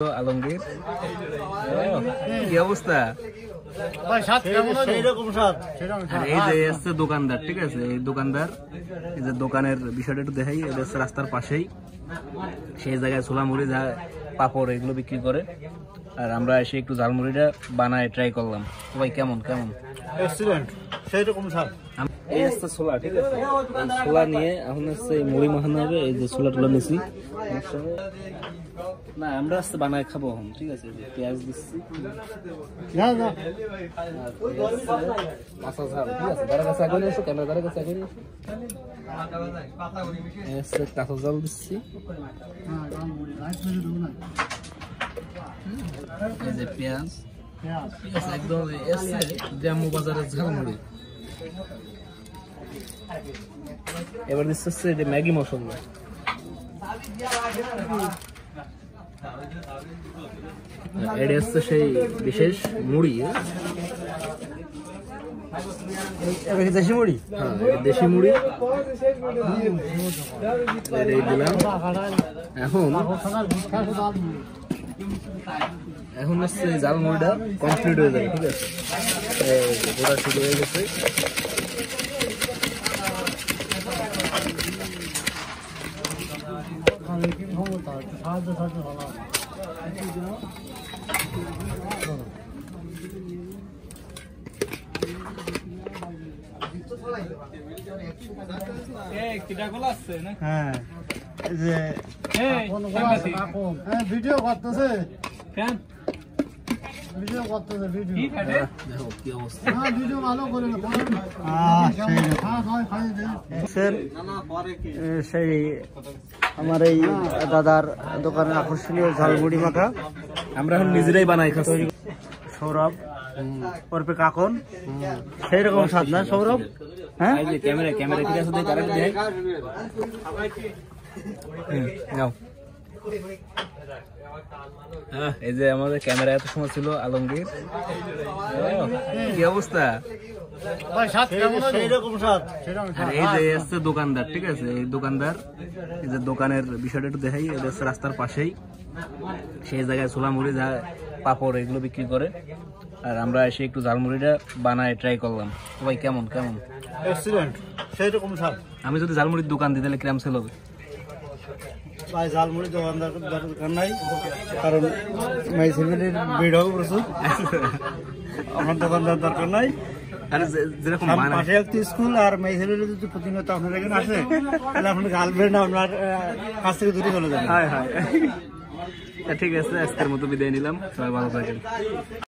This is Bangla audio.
আলমগীর কি অবস্থা? এই যে এসছে দোকানদার, ঠিক আছে, এই দোকানদার এই যে দোকানের বিষয়টা একটু দেখাই। এটা হচ্ছে রাস্তার পাশেই, সেই জায়গায় ছোলা মুড়ি পাপড় এগুলো বিক্রি করে। আর আমরা এসে একটু ঝালমুড়িটা বানায় ট্রাই করলাম। ভাই কেমন কেমন? এই হচ্ছে ছোলা, ঠিক আছে, ছোলা নিয়ে এখন হচ্ছে মুড়ি মাখানো হবে। এই যে ছোলা টোলা নিছি না, আমরা আজকে বানায় খাবো এখন, ঠিক আছে। পেঁয়াজ দিচ্ছি, কাঁচা ঝাল, ঠিক আছে। তার কাছে আগে এসো, ক্যামেরা তার কাছে আগে এসো। কাঁচা ঝাল দিচ্ছি, এই যে পেঁয়াজ, ঠিক আছে, একদম জাম্মু বাজারের ঝালমুড়ি। এবার দিচ্ছে হচ্ছে যে ম্যাগি মশলা, এটা হচ্ছে সেই বিশেষ মুড়ি, দেশি মুড়ি। হ্যাঁ, দেশি মুড়ি দিলাম। এখন হচ্ছে ঝালমুড়িটা কমপ্লিট হয়ে যাবে, ঠিক আছে। গোটা শুরু হয়ে গেছে। ভিডিও করতেছে, ভিডিও ভালো করে সেই আমার এই দাদার দোকানের আকর্ষণীয় ঝালমুড়ি মাখা আমরা এখন নিজেরাই বানাই খাচ্ছি। সৌরভ ওরপে কাকন, সেই রকম স্বাদ না সৌরভ? হ্যাঁ, ক্যামেরা ক্যামেরা ঠিক আছে, নাও। এই যে আমাদের ক্যামেরা এত সময় ছিল আলমগীর। কি অবস্থা? এই যে এসছে দোকানদার, ঠিক আছে, এই দোকানদার এই যে দোকানের বিষয়টা একটু দেখাই। এটা হচ্ছে রাস্তার পাশেই, সেই জায়গায় ছোলা মুড়ি পাপড় এগুলো বিক্রি করে। আর আমরা এসে একটু ঝালমুড়িটা বানায় ট্রাই করলাম। ভাই কেমন কেমন? আমি যদি ঝালমুড়ির দোকান দিই তাহলে কিরম সেল হবে? ভাই ঝালমুড়ি দোকানদার দরকার নাই, কারণ মাই ছেলেদের ভিড় হবে প্রচুর। আমার দোকানদার দরকার নাই। যেরকম পাশে একটা স্কুল আর মেয়ে ছেলেরা যদি প্রতিনিয়ত আপনার এখানে আসে তাহলে আপনার গার্লফ্রেন্ড আপনার কাছ থেকে দূরে চলে যাবে। ঠিক আছে, আজকের মতো বিদায় নিলাম। সবাই ভালো থাকেন।